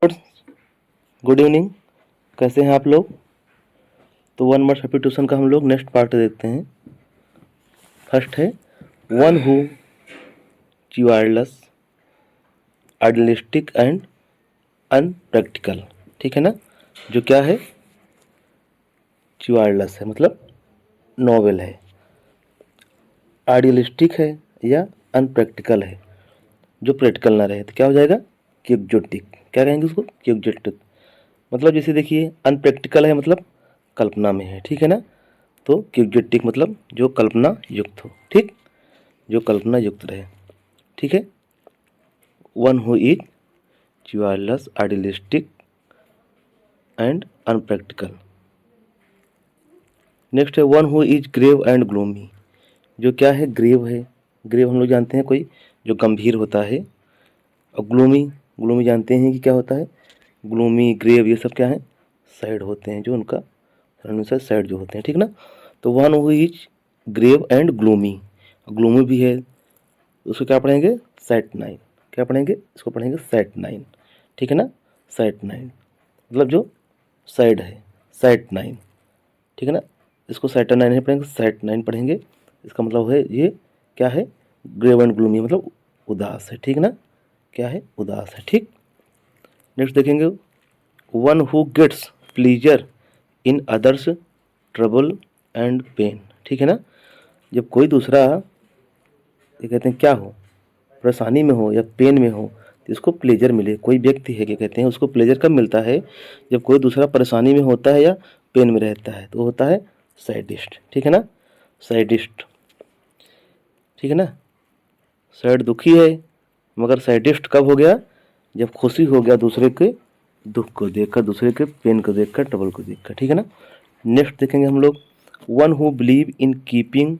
Good evening. कैसे हैं आप लोग? तो वन वर्ड सब्स्टिट्यूशन का हम लोग नेक्स्ट पार्ट देखते हैं। फर्स्ट है one who, chivalrous, idealistic and unpractical. ठीक है ना? जो क्या है? च्वायरलेस है मतलब नॉवेल है, आइडियलिस्टिक है या अनप्रैक्टिकल है जो प्रैक्टिकल ना रहे तो क्या हो जाएगा? क्विक्जोटिक। क्या कहेंगे उसको? क्विक्जोटिक। मतलब जैसे देखिए अनप्रैक्टिकल है मतलब कल्पना में है। ठीक है ना? तो क्विक्जोटिक मतलब जो कल्पना युक्त हो। ठीक, जो कल्पना युक्त रहे। ठीक है। One who is chivalrous, idealistic and unpractical. Next है one who is grave and gloomy. जो क्या है? ग्रेव है। ग्रेव हम लोग जानते हैं कोई जो गंभीर होता है। और ग्लूमी, ग्लूमी जानते हैं कि क्या होता है? ग्लूमी, ग्रेव ये सब क्या है? साइड होते हैं जो उनका अनुसार साइड जो होते हैं। ठीक ना? तो one who is grave and gloomy, gloomy भी है, उसको क्या पढ़ेंगे? सेट 9। क्या पढ़ेंगे? इसको पढ़ेंगे सेट 9। ठीक है ना? सेट 9 मतलब जो साइड है, सेट 9। ठीक है ना? इसको सेट 9 नहीं पढ़ेंगे, सेट 9 पढ़ेंगे। इसका मतलब है ये क्या है? ग्रेव एंड ग्लूमी मतलब उदास है। ठीक ना? क्या है? उदास है। ठीक। नेक्स्ट देखेंगे one who gets pleasure in others trouble and pain. ठीक है ना? जब कोई दूसरा ये कहते हैं क्या हो, परेशानी में हो या पेन में हो तो इसको प्लेजर मिले। कोई व्यक्ति है क्या कहते हैं उसको प्लेजर कब मिलता है? जब कोई दूसरा परेशानी में होता है या पेन में रहता है तो होता है सैडिस्ट। ठीक है ना? सैडिस्ट। ठीक है ना? सैड दुखी है मगर सैडिस्ट कब हो गया? जब खुशी हो गया दूसरे के दुख को देखकर, दूसरे के पेन को देखकर, ट्रबल को देखकर। ठीक है ना? नेक्स्ट देखेंगे हम लोग one who believe in keeping,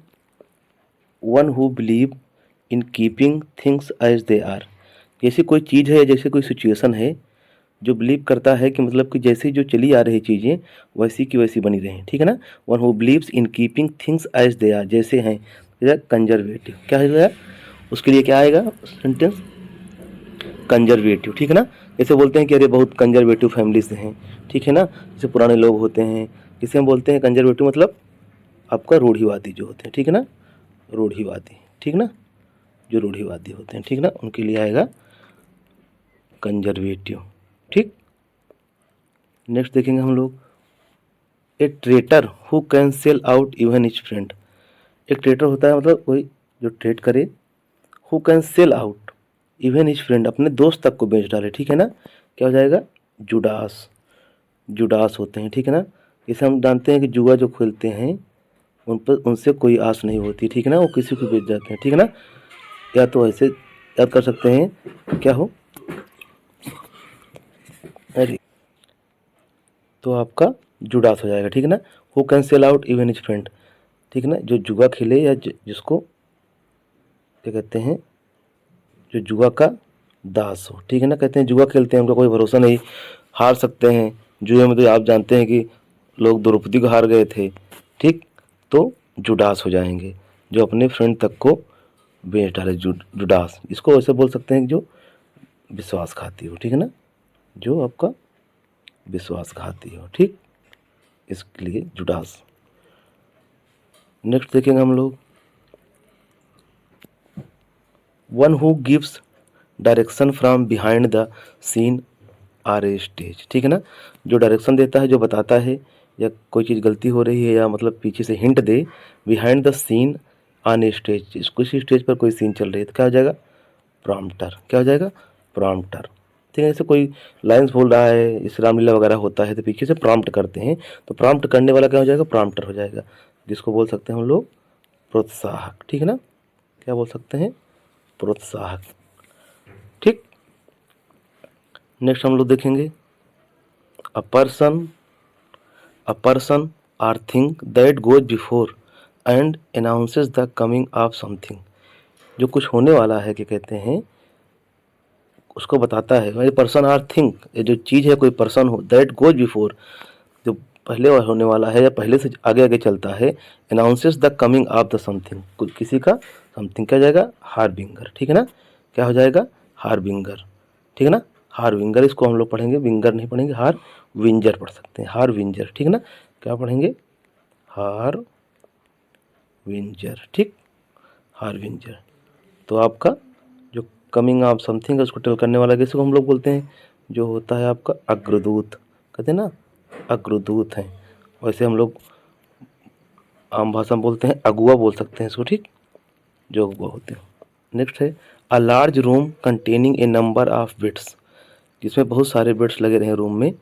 one who believe in keeping things as they are. जैसे कोई चीज़ है, जैसे कोई सिचुएशन है, जो बिलीव करता है कि मतलब कि जैसे जो चली आ रही चीज़ें वैसी की वैसी बनी रहें। ठीक है ना? One who believes in keeping things as they are, जैसे हैं, कंजर्वेटिव। क्या है? उसके लिए क्या आएगा सेंटेंस? कंजर्वेटिव। ठीक है ना? जैसे बोलते हैं कि अरे बहुत कंजर्वेटिव फैमिली से हैं। ठीक है ना? जैसे पुराने लोग होते हैं, जिसे हम बोलते हैं कंजर्वेटिव मतलब आपका रूढ़िवादी जो होते हैं। ठीक है ना? रूढ़िवादी। ठीक ना? जो रूढ़िवादी होते हैं। ठीक ना? उनके लिए आएगा कंजर्वेटिव। ठीक। नेक्स्ट देखेंगे हम लोग a traitor who can sell out even his friend. एक ट्रेटर होता है मतलब कोई जो ट्रेड करे, who can sell out even his friend, अपने दोस्त तक को बेच डाले। ठीक है ना? क्या हो जाएगा? जुडास। जुडास होते हैं। ठीक है ना? इसे हम जानते हैं कि जुआ जो खेलते हैं उन पर उनसे कोई आस नहीं होती। ठीक है ना? वो किसी को बेच जाते हैं। ठीक है ना? या तो ऐसे याद कर सकते हैं क्या हो, अरे तो आपका जुडास हो जाएगा। ठीक है ना? Who can sell out even his friend. ठीक है ना? जो जुआ खेले या जिसको क्या कहते हैं, जो जुआ का दास हो। ठीक है ना? कहते हैं जुआ खेलते हैं उनका कोई भरोसा नहीं, हार सकते हैं। जुए में तो आप जानते हैं कि लोग द्रौपदी को हार गए थे। ठीक, तो जुडास हो जाएंगे जो अपने फ्रेंड तक को बेच डाले। जुडास, इसको वैसे बोल सकते हैं कि जो विश्वासघाती हो। ठीक है ना? जो आपका विश्वासघाती हो। ठीक, इसके लिए जुडास। नेक्स्ट देखेंगे हम लोग one who gives direction from behind the scene or a stage. ठीक है ना? जो डायरेक्शन देता है, जो बताता है या कोई चीज़ गलती हो रही है या मतलब पीछे से हिंट दे, behind the scene on a stage, किसी स्टेज पर कोई सीन चल रही है तो क्या हो जाएगा? प्रॉम्प्टर। क्या हो जाएगा? प्रॉम्प्टर। ठीक है? जैसे कोई लाइन्स बोल रहा है, इस रामलीला वगैरह होता है तो पीछे से प्रॉम्प्ट करते हैं, तो प्रॉम्प्ट करने वाला क्या हो जाएगा? प्रॉम्प्टर हो जाएगा, जिसको बोल सकते हैं हम लोग प्रोत्साहक। ठीक है ना? क्या बोल सकते हैं? प्रोत्साहक। ठीक। नेक्स्ट हम लोग देखेंगे a person or thing that goes before and announces the coming of something. जो कुछ होने वाला है क्या कहते हैं उसको बताता है। भाई पर्सन आर थिंग, ये जो चीज़ है, कोई पर्सन हो, दैट गोज बिफोर, जो पहले होने वाला है या पहले से आगे आगे चलता है। Announces the coming of the something, कुछ किसी का समथिंग क्या जाएगा? हार्बिंगर। ठीक है ना? क्या हो जाएगा? हार्बिंगर। ठीक है ना? हारविंगर, इसको हम लोग पढ़ेंगे विंगर नहीं पढ़ेंगे, हारविंजर पढ़ सकते हैं, हारविंजर, ठीक है ना। क्या पढ़ेंगे, हारविंजर, ठीक, हारविंजर। तो आपका जो कमिंग ऑफ समथिंग है उसको टेल करने वाला किसी को हम लोग बोलते हैं, जो होता है आपका अग्रदूत, कहते हैं ना अग्रदूत हैं। वैसे हम लोग आम भाषा में बोलते हैं अगुआ बोल सकते हैं इसको, ठीक, जो अगुआ होते हैं। नेक्स्ट है अ large room containing a number of bits, जिसमें बहुत सारे बिट्स लगे रहे रूम में,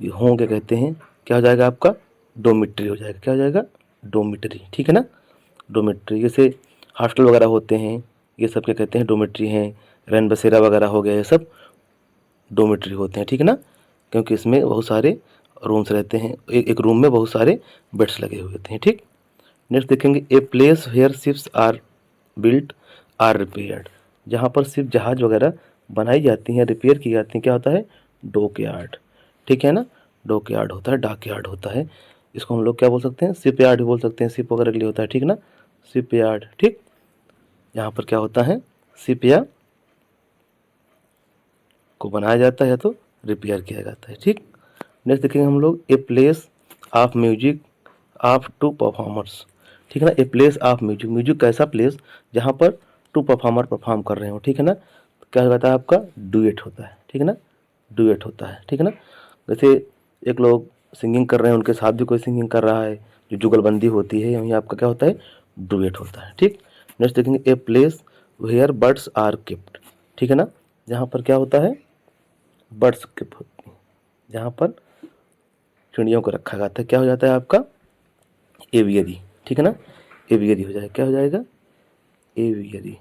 ये होंगे कहते हैं, क्या हो जाएगा आपका, डोमिट्री हो जाएगा, क्या हो जाएगा, डोमिट्री, ठीक है ना। डोमिट्री जैसे हॉस्टल वगैरह होते हैं, ये सब क्या कहते हैं, डोमिट्री हैं। रैन बसेरा वगैरह हो गया, ये सब डोमिट्री होते हैं, ठीक है ना, क्योंकि इसमें बहुत सारे रूम्स रहते हैं, एक रूम में बहुत सारे बेड्स लगे हुए होते हैं, ठीक। नेक्स्ट देखेंगे a place where ships are built or repaired, जहाँ पर शिप जहाज वगैरह बनाई जाती हैं, रिपेयर की जाती हैं, क्या होता है, डॉक यार्ड, ठीक है ना। डॉक यार्ड होता है, डाक यार्ड होता है, इसको हम लोग क्या बोल सकते हैं, शिप यार्ड भी बोल सकते हैं, शिप वगैरह के लिए होता है, ठीक ना, शिप यार्ड, ठीक। यहाँ पर क्या होता है, शिप या को बनाया जाता है तो रिपेयर किया जाता है, ठीक। नेक्स्ट देखेंगे हम लोग a place of music of two performers, ठीक है ना। A place of music, music का ऐसा प्लेस जहाँ पर टू परफॉर्मर परफॉर्म कर रहे हो, ठीक है ना। क्या होता है आपका, डुएट होता है, ठीक है ना, डुएट होता है, ठीक है ना। जैसे एक लोग सिंगिंग कर रहे हैं, उनके साथ भी कोई सिंगिंग कर रहा है, जो जुगलबंदी होती है, वहीं आपका क्या होता है, डुएट होता है, ठीक। नेक्स्ट देखेंगे a place where birds are kept, ठीक है ना, जहाँ पर क्या होता है, बर्ड्स केप होती है, जहाँ पर चिड़ियों को रखा जाता है, क्या हो जाता है आपका, एवियरी, ठीक है ना, एवियरी हो जाएगा, क्या हो जाएगा, एवियरी,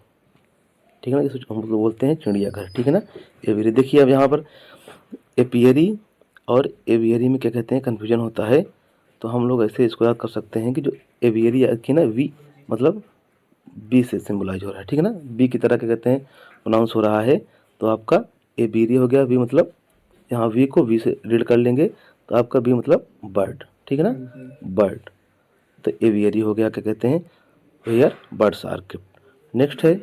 ठीक है ना, जिसको हम लोग बोलते हैं चिड़ियाघर, ठीक है ना, एवियरी। देखिए अब यहाँ पर एपियरी और एवियरी में क्या कहते हैं, कन्फ्यूजन होता है, तो हम लोग ऐसे इसको याद कर सकते हैं कि जो एवियरी की ना, वी मतलब बी से सिम्बलाइज हो रहा है, ठीक है ना, बी की तरह क्या कहते हैं, प्रोनाउंस हो रहा है, तो आपका एवियरी हो गया, वी मतलब यहाँ वी को वी से रीड कर लेंगे, तो आपका बी मतलब बर्ड, ठीक है ना, बर्ड, तो एवियरी हो गया, क्या कहते हैं, where birds are kept. Next है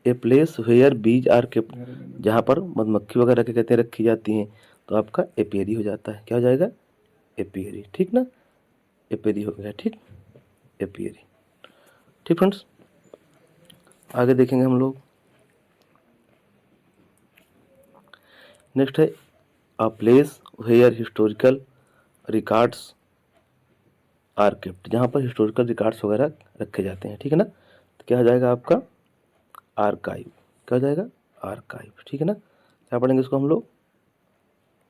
a place where bees are kept, जहाँ पर मधुमक्खी वगैरह क्या कहते हैं, रखी जाती हैं, तो आपका एपियरी हो जाता है, क्या हो जाएगा, एपियरी, ठीक ना, एपियरी हो गया, ठीक, एपियरी, ठीक फ्रेंड्स। आगे देखेंगे हम लोग, नेक्स्ट है a place where historical records are kept, जहाँ पर हिस्टोरिकल रिकॉर्ड्स वगैरह रखे जाते हैं, ठीक है ना, तो क्या हो जाएगा आपका, आर्काइव, क्या हो जाएगा, आर्काइव, ठीक है ना। क्या पढ़ेंगे इसको हम लोग,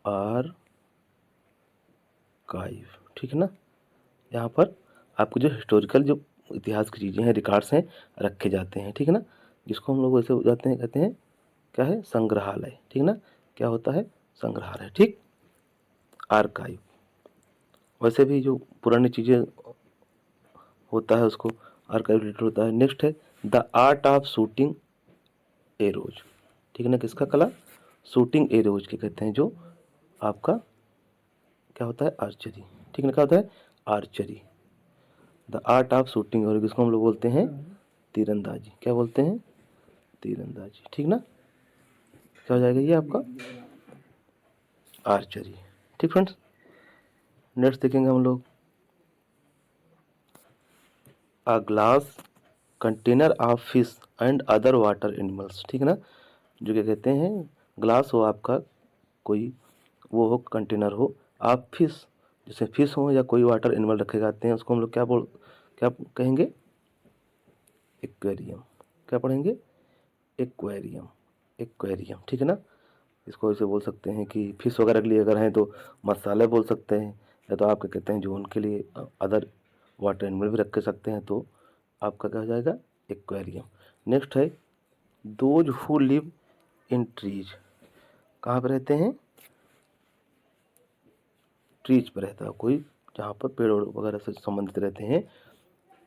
आर्काइव, ठीक है ना। यहाँ पर आपको जो हिस्टोरिकल जो इतिहास की चीज़ें हैं, रिकॉर्ड्स हैं, रखे जाते हैं, ठीक है ना, जिसको हम लोग वैसे हो जाते हैं, कहते हैं क्या है, संग्रहालय, ठीक ना, क्या होता है, संग्रहालय, ठीक, आर्काइव। वैसे भी जो पुरानी चीज़ें होता है उसको आर्काइव रिलेटेड होता है। नेक्स्ट है the art of shooting arrows, ठीक है ना, किसका कला, शूटिंग एरोज के कहते हैं, जो आपका क्या होता है, आर्चरी, ठीक है ना, क्या होता है, archery, the art of shooting, और किसको हम लोग बोलते हैं, तीरंदाजी, क्या बोलते हैं, तीरंदाजी, ठीक ना, क्या हो जाएगा ये आपका, आर्चरी, ठीक फ्रेंड्स। नेक्स्ट देखेंगे हम लोग अ glass container of fish and other water animals, ठीक है ना, जो क्या कहते हैं, ग्लास हो आपका, कोई वो हो कंटेनर हो, आप फिश, जैसे फिश हो या कोई वाटर एनिमल रखे जाते हैं, उसको हम लोग क्या कहेंगे, एक्वेरियम, क्या पढ़ेंगे, एक्वेरियम, एक्वेरियम, ठीक है ना। इसको ऐसे बोल सकते हैं कि फिश वगैरह के लिए अगर हैं तो मसाले बोल सकते हैं, या तो आप क्या कहते हैं, जो उनके लिए अदर वाटर एनिमल भी रख के सकते हैं, तो आपका क्या हो जाएगा, एक्वेरियम। नेक्स्ट है those who live in trees, कहाँ पे रहते हैं, ट्रीज पर रहता है कोई, जहाँ पर पेड़ वगैरह से संबंधित रहते हैं,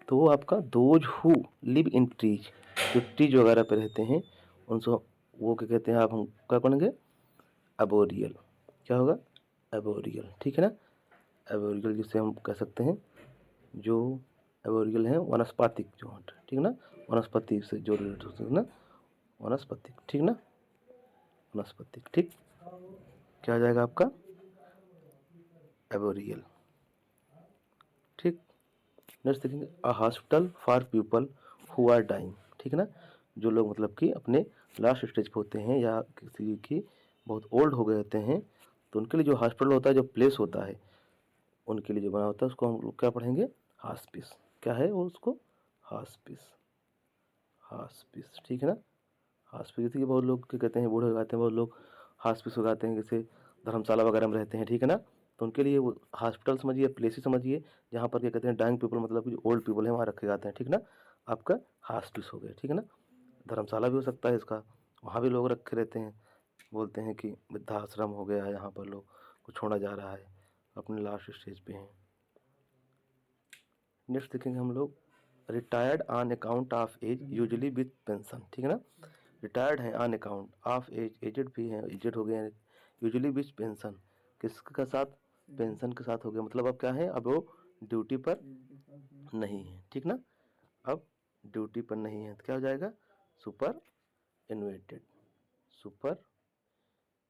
तो वो आपका those who live in trees, जो ट्रीज वगैरह पे रहते हैं उनसे वो क्या कहते हैं, आप हम क्या पढ़ेंगे, एबोरियल, क्या होगा, एबोरियल, ठीक है ना, एबोरियल जिसे हम कह सकते हैं, जो एबोरियल हैं वनस्पतिक जो होते हैं, ठीक है ना, वनस्पति से जो रिलेटेड होते हैं ना, वनस्पतिक, ठीक ना, वनस्पतिक, ठीक। क्या आ जाएगा आपका? एबोरियल। ठीक, नेक्स्ट देखेंगे a hospital for people who are dying. ठीक है ना, जो लोग मतलब कि अपने लास्ट स्टेज पे होते हैं या किसी की बहुत ओल्ड हो गए होते हैं, तो उनके लिए जो हॉस्पिटल होता है, जो प्लेस होता है, उनके लिए जो बना होता है उसको हम लोग क्या पढ़ेंगे? हॉस्पिस। क्या है वो? उसको हॉस्पिस। हॉस्पिस, ठीक है ना। हॉस्पिस, जैसे कि बहुत लोग क्या कहते हैं, बूढ़े हो जाते हैं, बहुत लोग हॉस्पिस हो जाते हैं, जैसे धर्मशाला वगैरह में रहते हैं। ठीक है ना, तो उनके लिए वो हॉस्पिटल समझिए, प्लेस ही समझिए, जहाँ पर क्या कहते हैं डाइंग पीपल, मतलब कि जो ओल्ड पीपल है वहाँ रखे जाते हैं। ठीक ना, आपका हॉस्पिस हो गया। ठीक है ना, धर्मशाला भी हो सकता है इसका, वहाँ भी लोग रखे रहते हैं। बोलते हैं कि वृद्धाश्रम हो गया, यहाँ पर लोग को छोड़ा जा रहा है, अपने लास्ट स्टेज पे हैं। नेक्स्ट देखेंगे हम लोग retired on account of age usually with pension. ठीक है ना, रिटायर्ड हैं on account of age, aged भी हैं, एजेड हो गए हैं, यूजुअली विथ पेंशन, किसके साथ? पेंशन के साथ हो गया। मतलब अब क्या है, अब वो ड्यूटी पर नहीं है। ठीक ना, अब ड्यूटी पर नहीं है, तो क्या हो जाएगा? सुपर एनुएटेड। सुपर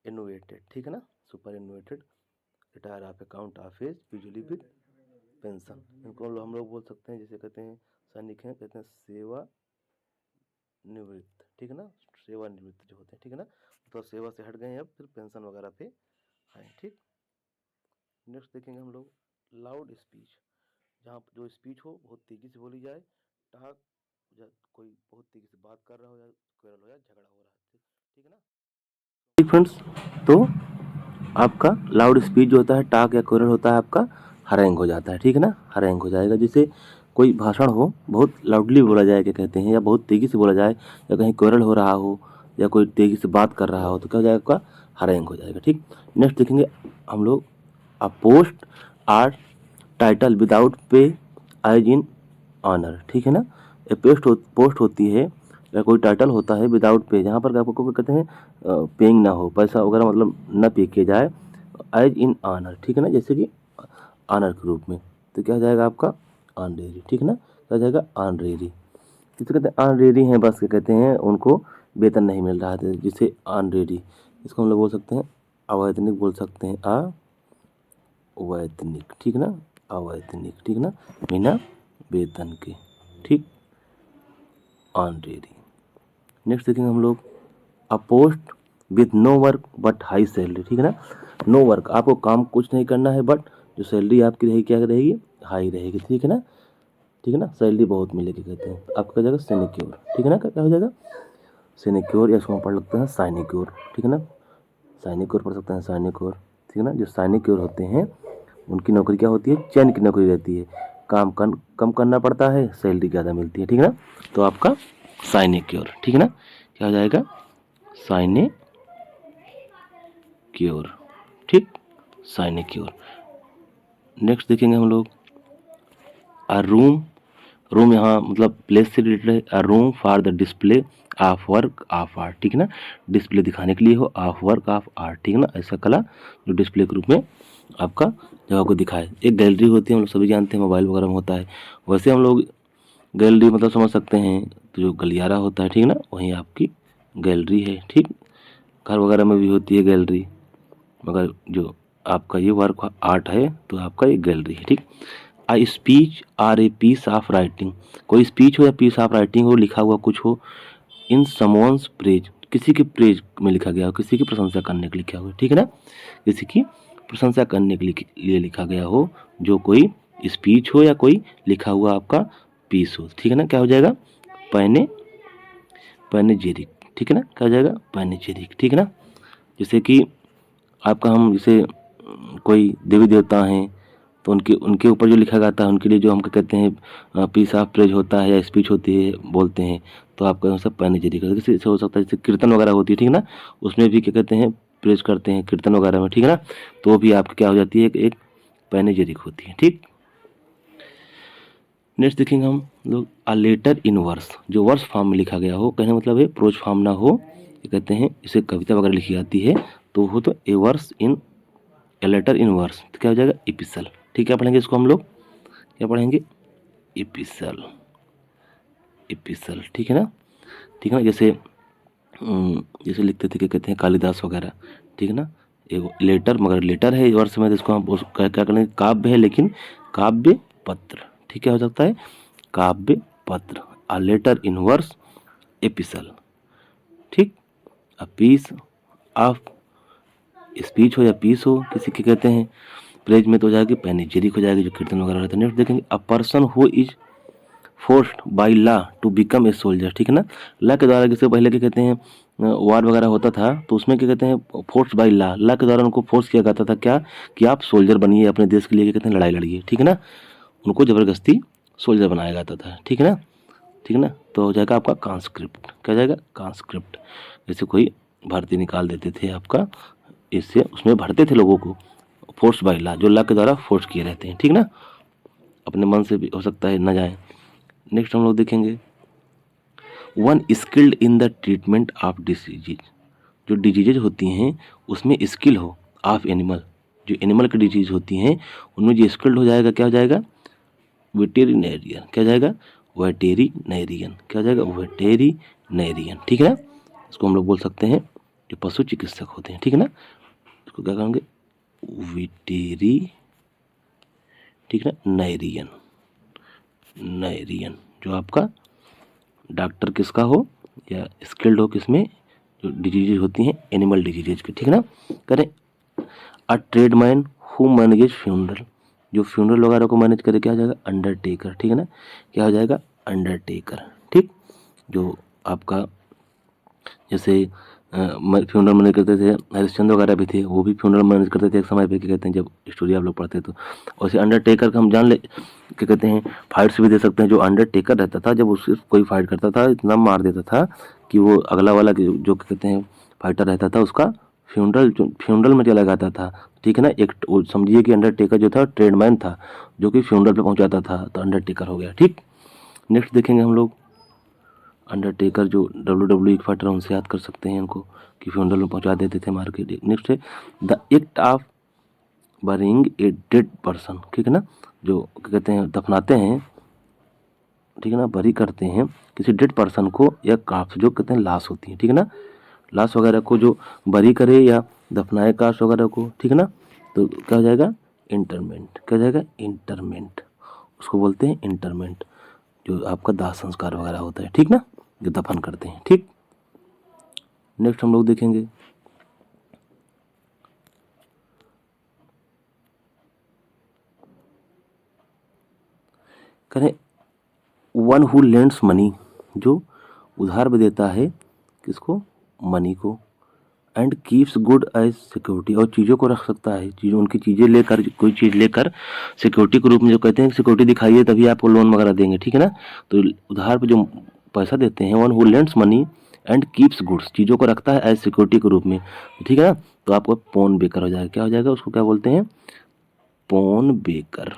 एनुएटेड, ठीक है ना, superannuated, retire of account of age usually with pension. इनको हम लोग बोल सकते हैं, जैसे कहते हैं सैनिक हैं, कहते हैं सेवा निवृत्त। ठीक है ना, सेवानिवृत्त जो होते हैं। ठीक है ना, तो सेवा से हट गए हैं, अब फिर पेंशन वगैरह पे आए। ठीक, नेक्स्ट देखेंगे हम लोग लाउड स्पीच, जहाँ जो स्पीच हो बहुत तेजी से बोली जाए, टॉक, कोई बहुत तेजी से बात कर रहा हो, या क्वेरल हो, या झगड़ा हो रहा है। ठीक है ना। ठीक फ्रेंड्स, तो आपका लाउड स्पीच जो होता है, टॉक या क्वेरल होता है, आपका हरेंग हो जाता है। ठीक है ना, हरेंग हो जाएगा। जिसे कोई भाषण हो, बहुत लाउडली बोला जाए, क्या कहते हैं, या बहुत तेज़ी से बोला जाए, या कहीं क्वेरल हो रहा हो, या कोई तेज़ी से बात कर रहा हो, तो क्या हो जाएगा? आपका हरेंग हो जाएगा। ठीक, नेक्स्ट देखेंगे हम लोग a post or title without pay as in honour. ठीक है ना, ये पोस्ट होती है या कोई टाइटल होता है विदाउट पे, जहाँ पर आपको कहते हैं पेइंग ना हो, पैसा वगैरह मतलब ना पे किया जाए, एज इन ऑनर। ठीक है ना, जैसे कि ऑनर के रूप में, तो क्या हो जाएगा आपका? ऑनरेरी। ठीक है ना, क्या हो जाएगा? ऑनरेरी। जिसे कहते हैं ऑनरेरी हैं, बस क्या कहते हैं, उनको वेतन नहीं मिल रहा था, जिसे ऑनरेरी, इसको हम लोग बोल सकते हैं अवैतनिक, बोल सकते हैं अवैतनिक। ठीक ना, अवैतनिक। ठीक ना, बिना वेतन के। ठीक, ऑनरेरी। नेक्स्ट देखेंगे हम लोग a post with no work but high salary. ठीक है ना, नो वर्क, आपको काम कुछ नहीं करना है, बट जो सैलरी आपकी रहेगी, क्या रहेगी? हाई रहेगी। ठीक है ना, ठीक है ना, सैलरी बहुत मिलेगी, कहते हैं आपका जाएगा सिनेक्योर। ठीक है ना, क्या हो जाएगा? सिनेक्योर, या इसको हम पढ़ सकते हैं साइनिक्योर। ठीक है ना, साइनिक्योर पढ़ सकते हैं, साइनिक्योर। ठीक है ना, जो साइनिक्योर होते हैं उनकी नौकरी क्या होती है? चयन की नौकरी रहती है, काम कम करना पड़ता है, सैलरी ज़्यादा मिलती है। ठीक है ना, तो आपका साइनिक्योर। ठीक है ना, क्या हो जाएगा? साइनिक्योर। ठीक, साइनिक्योर। नेक्स्ट देखेंगे हम लोग अ रूम, रूम यहाँ मतलब प्लेस से रिलेटेड है। अ room for the display of work of art. ठीक है ना, डिस्प्ले दिखाने के लिए हो, ऑफ वर्क ऑफ आर्ट। ठीक है ना, ऐसा कला जो डिस्प्ले के रूप में आपका जगह को दिखाए। एक गैलरी होती है, हम लोग सभी जानते हैं, मोबाइल वगैरह में होता है, वैसे हम लोग गैलरी मतलब समझ सकते हैं, तो जो गलियारा होता है, ठीक है ना, वहीं आपकी गैलरी है। ठीक, घर वगैरह में भी होती है गैलरी, मगर जो आपका ये वर्क आर्ट है, तो आपका ये गैलरी है। ठीक, a speech or a piece of writing, कोई स्पीच हो या पीस ऑफ राइटिंग हो, लिखा हुआ कुछ हो, इन समवंस प्रेज, किसी के प्रेज में लिखा गया हो, किसी की प्रशंसा करने के लिए लिखा हो। ठीक है ना, किसी की प्रशंसा करने के लिए लिखा गया हो, जो कोई स्पीच हो या कोई लिखा हुआ आपका पीस हो। ठीक है ना, क्या हो जाएगा? पैने पैनेजेरिक। ठीक है ना, क्या हो जाएगा? पैनेजेरिक। ठीक है ना, जैसे कि आपका हम जैसे कोई देवी देवता हैं, तो उनके उनके ऊपर जो लिखा जाता है, उनके लिए जो हम क्या कहते हैं पीस ऑफ प्रेज होता है या स्पीच होती है, बोलते हैं, तो आपका सब पैनेजेरिक है। जैसे हो सकता है जैसे कीर्तन वगैरह होती है, ठीक है ना, उसमें भी क्या कहते हैं प्रेज करते हैं कीर्तन वगैरह में। ठीक है ना, तो वो भी आपकी क्या हो जाती है? एक पैनेजेरिक होती है। ठीक, नेक्स्ट देखेंगे हम लोग अ लेटर इन वर्स, जो वर्स फॉर्म में लिखा गया हो, कहने मतलब है प्रोज फॉर्म ना हो, ये कहते हैं इसे कविता वगैरह लिखी जाती है, तो हो तो a verse in a letter in verse, तो क्या हो जाएगा? इपिसल। ठीक, क्या पढ़ेंगे इसको हम लोग? क्या पढ़ेंगे? इपिसल। इपिसल। ठीक है ना, ठीक है ना, जैसे जैसे लिखते थे, क्या कहते हैं, कालिदास वगैरह। ठीक है ना। एक लेटर, मगर लेटर है वर्ष में, तो इसको हम क्या करेंगे, काव्य है लेकिन काव्य पत्र, ठीक है, हो सकता है काव्य पत्र, a letter in verse epistle, ठीक। अ पीस ऑफ स्पीच हो या पीस हो किसी के कहते हैं। प्रेज में तो हो जाएगी पैनिजेरिक हो जाएगी, जो कीर्तन वगैरह रहता है। नेक्स्ट देखेंगे, a person who is forced by law to become a soldier, ठीक है ना। लॉ के द्वारा, किससे पहले क्या कहते हैं वार वगैरह होता था, तो उसमें क्या कहते हैं फोर्स बाई लॉ, लॉ के द्वारा उनको फोर्स किया जाता था क्या, कि आप सोल्जर बनिए, अपने देश के लिए क्या कहते हैं लड़ाई लड़िए, ठीक है ना। उनको ज़बरदस्ती सोल्जर बनाया जाता था, ठीक है ना, ठीक है ना। तो हो जाएगा आपका कॉन्स्क्रिप्ट, क्या हो जाएगा कॉन्स्क्रिप्ट। जैसे कोई भर्ती निकाल देते थे आपका, इससे उसमें भरते थे लोगों को, फोर्स बाई लॉ, जो लॉ के द्वारा फोर्स किए रहते हैं, ठीक ना, अपने मन से भी हो सकता है न जाए। नेक्स्ट हम लोग देखेंगे, one skilled in the treatment of diseases, जो डिजीजेज होती हैं उसमें स्किल हो, ऑफ एनिमल, जो एनिमल की डिजीज होती हैं उनमें जो स्किल्ड हो जाएगा, क्या हो जाएगा वेटेरिनेरियन, क्या हो जाएगा वेटेरिनेरियन, क्या हो जाएगा वेटेरिनेरियन, ठीक है ना। इसको हम लोग बोल सकते हैं जो पशु चिकित्सक होते हैं, ठीक है ना, इसको क्या कहेंगे वेटेरी, ठीक है ना, नैरियन, नैरियन, जो आपका डॉक्टर किसका हो या स्किल्ड हो किसमें, जो डिजीजेज होती हैं एनिमल डिजीजेज की, ठीक है ना। करें अ ट्रेडमैन हु मैनेजेज फ्यूनरल, जो फ्यूनरल वगैरह को मैनेज करे, क्या हो जाएगा अंडरटेकर, ठीक है ना, क्या हो जाएगा अंडरटेकर, ठीक। जो आपका जैसे फ्यूनरल मैनेज करते थे, हरिश्चंद्र वगैरह भी थे, वो भी फ्यूनरल मैनेज करते थे एक समय पे, क्या कहते हैं जब स्टोरी आप लोग पढ़ते तो। वैसे अंडरटेकर का हम जान ले, क्या कहते हैं फाइट्स भी दे सकते हैं। जो अंडरटेकर रहता था, जब उससे कोई फाइट करता था, इतना मार देता था कि वो अगला वाला जो क्या कहते हैं फाइटर रहता था, उसका फ्यूनरल में चला जाता था, ठीक है ना। एक वो समझिए कि अंडरटेकर जो था ट्रेडमैन था, जो कि फ्यूनरल पे पहुंचाता था, तो अंडरटेकर हो गया, ठीक। नेक्स्ट देखेंगे हम लोग, अंडरटेकर जो WWE फाइटर, उनसे याद कर सकते हैं इनको, कि फ्यूनरल में पहुंचा देते थे मार के। नेक्स्ट है the act of burying a dead person, ठीक है ना, जो क्या कहते हैं दफनाते हैं, ठीक है ना, बरी करते हैं किसी डेड पर्सन को या काफ, जो कहते हैं लाश होती है, ठीक है ना, लाश वगैरह को जो बरी करे या दफनाए काश वगैरह को, ठीक है ना, तो क्या हो जाएगा इंटरमेंट, क्या हो जाएगा इंटरमेंट, उसको बोलते हैं इंटरमेंट, जो आपका दाह संस्कार वगैरह होता है, ठीक ना, जो दफन करते हैं, ठीक। नेक्स्ट हम लोग देखेंगे, करें वन हु लेंड्स मनी, जो उधार भी देता है किसको, मनी को, and keeps good as security, और चीज़ों को रख सकता है, चीज़ों उनकी चीज़ें लेकर, कोई चीज़ लेकर सिक्योरिटी के रूप में, जो कहते हैं सिक्योरिटी दिखाइए तभी आपको लोन वगैरह देंगे, ठीक है ना। तो उधार पे जो पैसा देते हैं, one who lends money and keeps goods, चीज़ों को रखता है एज सिक्योरिटी के रूप में, ठीक है ना, तो आपको पोन बेकर हो जाएगा, क्या हो जाएगा, उसको क्या बोलते हैं पोन बेकर,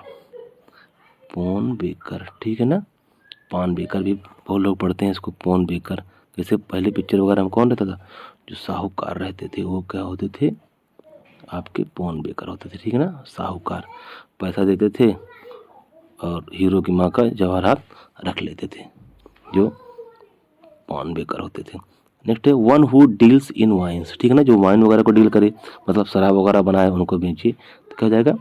पोन बेकर, ठीक है ना। पान बेकर भी बहुत लोग पढ़ते हैं इसको, पोन बेकर। जैसे पहले पिक्चर वगैरह में कौन रहता था, जो साहूकार रहते थे, वो क्या होते थे आपके पोन बेकर होते थे, ठीक है ना, साहूकार पैसा देते थे और हीरो की माँ का जवाहरात रख लेते थे, जो पोन बेकर होते थे। नेक्स्ट है one who deals in wines, ठीक है ना, जो वाइन वगैरह को डील करे, मतलब शराब वगैरह बनाए उनको बेचे, तो क्या हो जाएगा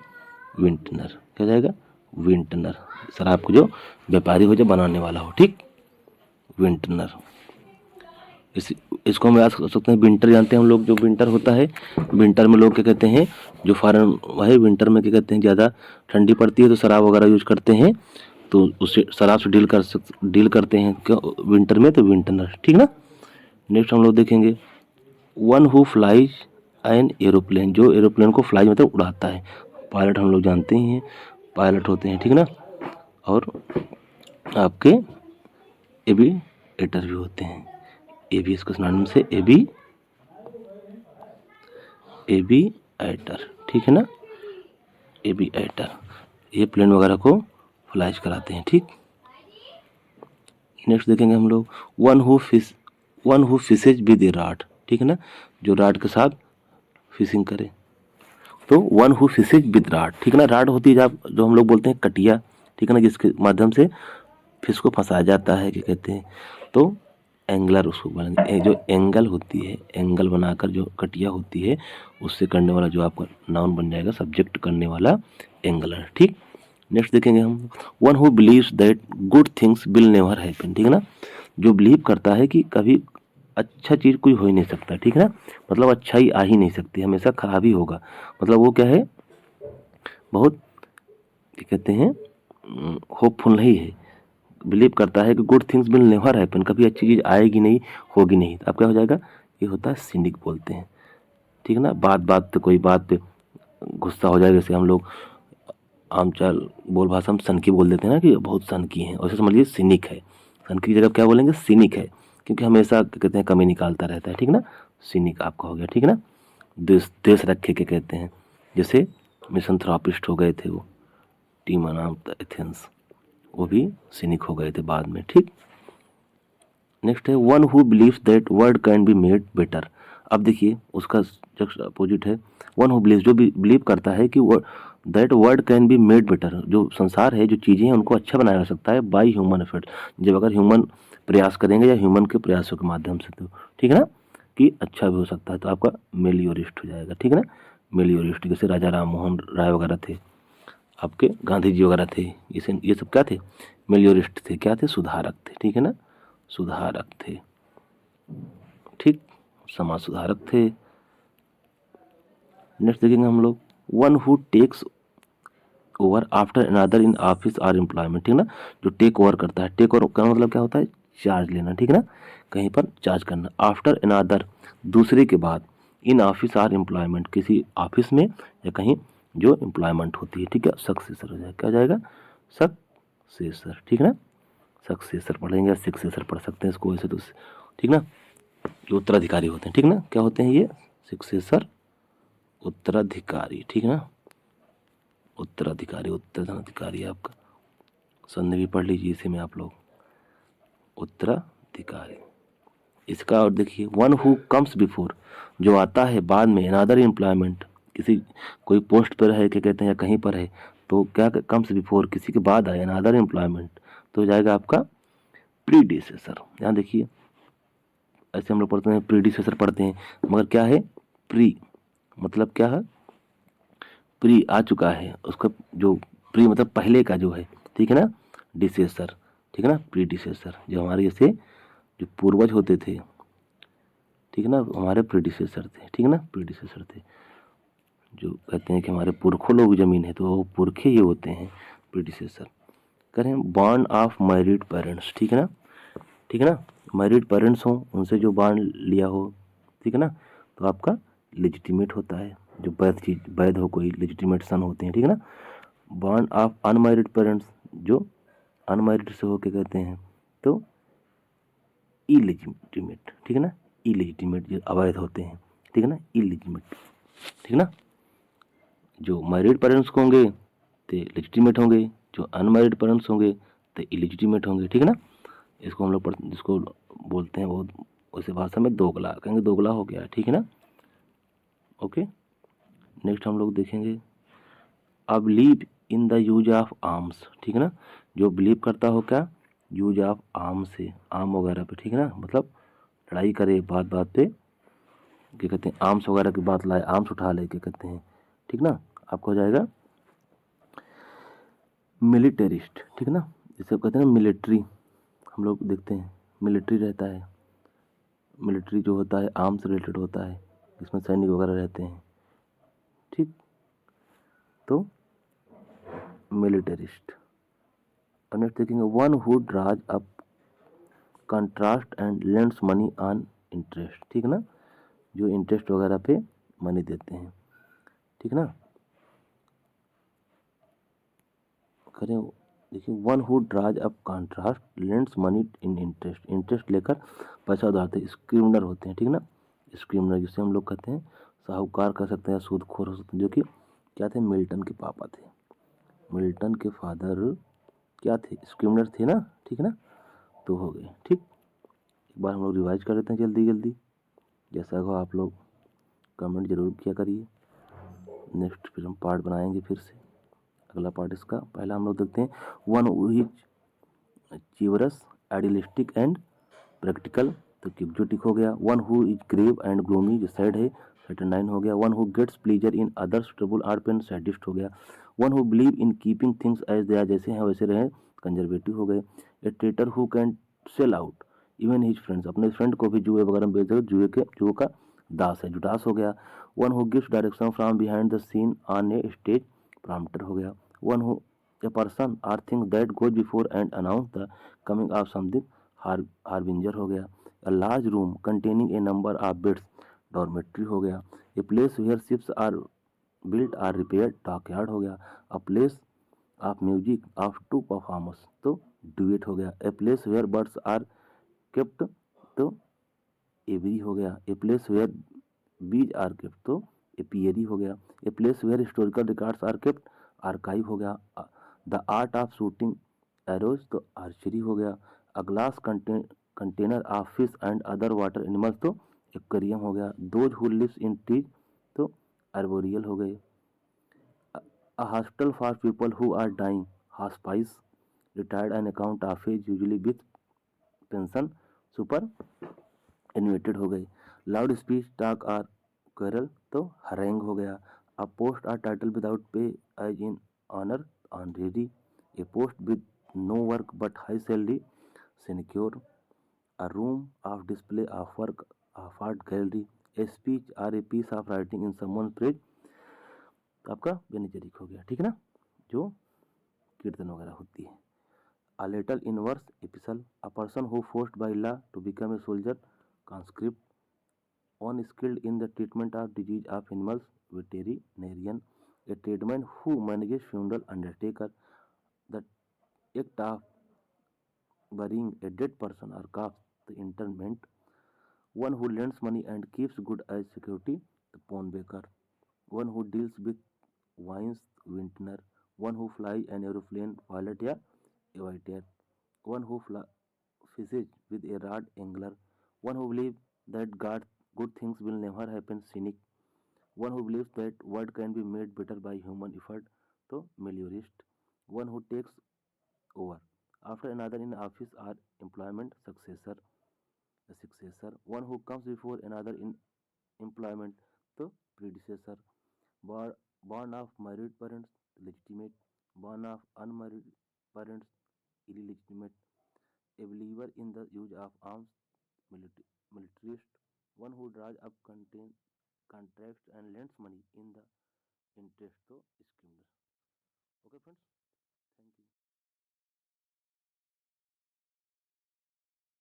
विंटनर, क्या हो जाएगा विंटनर, शराब को जो व्यापारी हो, जो बनाने वाला हो, ठीक, विंटनर। इसको हम याद कर सकते हैं, विंटर जानते हैं हम लोग, जो विंटर होता है, विंटर में लोग क्या कहते हैं, जो फॉरेन भाई विंटर में क्या कहते हैं ज़्यादा ठंडी पड़ती है तो शराब वगैरह यूज करते हैं, तो उससे शराब से डील करते हैं क्या विंटर में, तो विंटनर, ठीक ना। नेक्स्ट हम लोग देखेंगे one who flies an aeroplane, जो एरोप्लेन को फ्लाई मतलब उड़ाता है, पायलट हम लोग जानते ही हैं, पायलट होते हैं, ठीक है ना। और आपके एविएटर भी होते हैं, एवी इसको सिनोनिम से एविएटर, ठीक है ना, एविएटर, ये प्लेन वगैरह को फ्लाइज कराते हैं, ठीक। नेक्स्ट देखेंगे हम लोग one who fishes with a rod, ठीक है ना, जो राड के साथ फिशिंग करे, तो one who fishes with rod, ठीक है ना, राड होती है जो हम लोग बोलते हैं कटिया, ठीक है ना, जिसके माध्यम से फिश को फंसाया जाता है, क्या कहते हैं, तो एंगलर उसको बोलेंगे। जो एंगल होती है, एंगल बनाकर जो कटिया होती है उससे करने वाला जो आपका नाउन बन जाएगा, सब्जेक्ट करने वाला एंगलर। ठीक, नेक्स्ट देखेंगे हम, one who believes that good things will never happen. ठीक है ना, जो बिलीव करता है कि कभी अच्छा चीज़ कोई हो ही नहीं सकता। ठीक है ना, मतलब अच्छाई आ ही नहीं सकती, हमेशा खराब ही होगा। मतलब वो क्या है, बहुत क्या कहते हैं, होपफुल नहीं है, बिलीव करता है कि good things will never happen, कभी अच्छी चीज़ आएगी नहीं, होगी नहीं। तो अब क्या हो जाएगा, ये होता है सिनिक बोलते हैं। ठीक है ना, बात बात पे कोई बात पे गुस्सा हो जाए, जैसे हम लोग आम चाल बोल भाषा में सनकी बोल देते हैं ना, कि बहुत सनकी हैं, वैसे समझिए सिनिक है। सनकी की जगह क्या बोलेंगे, सिनिक है, क्योंकि हमेशा क्या कहते हैं, कमी निकालता रहता है। ठीक है ना, सिनिक आपका हो गया। ठीक है ना, देश देश रखे के कहते हैं, जैसे मिसंथ्रोपिस्ट हो गए थे वो, टीमन ऑफ द एथेंस, वो भी सिनिक हो गए थे बाद में। ठीक, नेक्स्ट है one who believes that world can be made better. अब देखिए उसका जस्ट अपोजिट है वन हु बिलीव्स, जो भी बिलीव करता है कि that world can be made better, जो संसार है, जो चीज़ें हैं, उनको अच्छा बनाया जा सकता है बाय ह्यूमन एफर्ट, जब अगर ह्यूमन प्रयास करेंगे या ह्यूमन के प्रयासों के माध्यम से। तो ठीक है ना, कि अच्छा भी हो सकता है। तो आपका मेलियोरिस्ट हो जाएगा। ठीक है ना, मेलियोरिस्ट, जैसे राजा राम मोहन राय वगैरह थे, आपके गांधी जी वगैरह थे, ये सब क्या थे, मेलियोरिस्ट थे। क्या थे, सुधारक थे। ठीक है ना, सुधारक थे। ठीक, समाज सुधारक थे। नेक्स्ट देखेंगे हम लोग, one who takes over after another in office और एम्प्लॉयमेंट। ठीक है ना, जो टेक ओवर करता है, टेक ओवर का मतलब क्या होता है, चार्ज लेना। ठीक है ना, कहीं पर चार्ज करना। आफ्टर अनदर, दूसरे के बाद, इन ऑफिस और एम्प्लॉयमेंट, किसी ऑफिस में या कहीं जो एम्प्लॉयमेंट होती है। ठीक है, सक्सेसर हो जाएगा। क्या हो जाएगा, सक्सेसर। ठीक है ना, सक्सेसर पढ़ेंगे या सक्सेसर पढ़ सकते हैं इसको वैसे तो। ठीक ना, जो उत्तराधिकारी होते हैं। ठीक ना, क्या होते हैं ये, सक्सेसर, उत्तराधिकारी। ठीक है ना, उत्तराधिकारी, उत्तराधिकारी आपका संधि भी पढ़ लीजिए इसी में आप लोग, उत्तराधिकारी। इसका और देखिए, वन हु कम्स बिफोर, जो आता है बाद में, अनदर एम्प्लॉयमेंट, किसी कोई पोस्ट पर है, क्या कहते हैं, या कहीं पर है, तो क्या कम्स बिफोर, किसी के बाद आए, अनदर एम्प्लॉयमेंट, तो हो जाएगा आपका प्रीडिसेसर। यहाँ देखिए, ऐसे हम लोग पढ़ते हैं, प्रीडिसेसर पढ़ते हैं, मगर क्या है, प्री मतलब क्या है, प्री आ चुका है उसका, जो प्री मतलब पहले का जो है। ठीक है ना, डिसेसर। ठीक है ना, प्रीडिसेसर, जो हमारे जैसे जो पूर्वज होते थे। ठीक है ना, हमारे प्रीडिसेसर थे। ठीक है ना, प्रीडिसेसर थे, जो कहते हैं कि हमारे पुरखों लोग जमीन है, तो वो पुरखे ही होते हैं प्रीडिसेसर। करें बॉन्ड ऑफ मैरिड पेरेंट्स। ठीक है ना, ठीक है ना, मैरिड पेरेंट्स हों, उनसे जो बॉन्ड लिया हो। ठीक है ना, तो आपका लेजिटिमेट होता है, जो वैध चीज, वैध हो, कोई लेजिटिमेट सन होते हैं। ठीक है ना, बॉन्ड ऑफ अनमैरिड पेरेंट्स, जो अनमैरिड से होके कहते हैं, तो इलेजिटिमेट। ठीक है ना, इलेजिटिमेट जो अवैध होते हैं। ठीक है ना, इलेजिटिमेट। ठीक है ना, जो मैरिड पेरेंट्स होंगे तो लेजिटिमेट होंगे, जो अनमैरिड पेरेंट्स होंगे तो इलेजिटिमेट होंगे। ठीक है ना, इसको हम लोग जिसको बोलते हैं वो, उसे भाषा में दोगला कहेंगे, दोगला हो गया। ठीक है ना, ओके। नेक्स्ट हम लोग देखेंगे, अब leave in the use of arms. ठीक है ना, जो बिलीव करता हो क्या, यूज ऑफ आर्म से, आर्म वगैरह पे। ठीक है ना, मतलब लड़ाई करे बात बात पे, क्या कहते हैं, आर्म्स वगैरह की बात लाए, आर्म्स उठा ले, क्या कहते हैं। ठीक ना, आपको हो जाएगा मिलिटरिस्ट। ठीक है ना, जिसे कहते हैं मिलिट्री, हम लोग देखते हैं मिलिट्री रहता है, मिलिट्री जो होता है आर्म से रिलेटेड होता है, जिसमें सैनिक वगैरह रहते हैं। ठीक, तो मिलिटरिस्ट। अब नेक्स्ट देखेंगे, one who draws up contrast and lends money on interest. ठीक है ना, जो इंटरेस्ट वगैरह पे मनी देते हैं। ठीक है ना, करें, देखिए, one who draws up contrast lends money in interest, interest लेकर पैसा उधारते हैं, स्क्रिमिनर होते हैं। ठीक है ना, स्क्रिमिनर जिसे हम लोग कहते हैं साहूकार कह सकते हैं, सूदखोर हो सकते हैं, जो कि क्या थे, मिल्टन के पापा थे, मिल्टन के फादर क्या थे, स्क्रिमिनर थे ना। ठीक है ना, तो हो गए। ठीक, एक बार हम लोग रिवाइज कर लेते हैं जल्दी जल्दी, जैसा हो आप लोग कमेंट जरूर किया करिए। नेक्स्ट फिर हम पार्ट बनाएंगे फिर से, अगला पार्ट इसका। पहला हम लोग देखते हैं, one who is chivalrous, idealistic and practical तो किपजोटिक हो गया। One who is grave and gloomy जो सैड है सैटरनाइन हो गया। One who gets pleasure in others trouble or pain sadist हो गया। One who believe in keeping things as they are जैसे हैं वैसे रहे कंजर्वेटिव हो गए। A traitor who can sell out even his friends अपने फ्रेंड को भी जुए वगैरह में बेच दे जुए का दास है जुटास हो गया। One who gives direction from behind the scene on a stage prompter हो गया। One who a person or thing that goes before and announce the coming of something harbinger हो गया। A large room containing a number of beds dormitory हो गया। A place where ships are built or repair dockyard हो गया। A place of music of two performers तो duet हो गया। A place where birds are kept तो aviary हो गया। A place where bees are kept तो एपियरी हो गया। A place where historical records are kept archive हो गया। The art of shooting arrows तो आर्चरी हो गया। A glass container of fish and other water animals तो एक्वेरियम हो गया। Those who lives in trees तो आर्बोरियल हो गए। A hospital for people who are dying, hospice, retired an account of age usually with pension, super inverted हो गई। Loud speech talk are करल तो हरेंग हो गया। A post or title without pay as in honour honorary. A post with no work but high salary sinecure. A room of display of work of art gallery. A speech or a piece of writing in someone praise तो आपका बेनिचरिक हो गया। ठीक है ना, जो कीर्तन वगैरह होती है। A little inverse epistle, a person who forced by law to become a soldier, conscript, one skilled in the treatment of disease of animals, veterinarian, a tradesman who manages funeral undertaker, the act of burying a dead person or corpse, the interment, one who lends money and keeps good as security, the pawnbroker, one who deals with wines, vintner, one who flies an aeroplane pilot या aviator, one who fishes with a rod angler, one who believes that God good things will never happen cynic, one who believes that world can be made better by human effort तो meliorist, one who takes over after another in office or employment successor, a successor, one who comes before another in employment तो predecessor, born, born of married parents legitimate, born of unmarried parents illegitimate, a believer in the use of arms militarist, one who draws up contracts and lends money in the interest to schemes. Okay friends.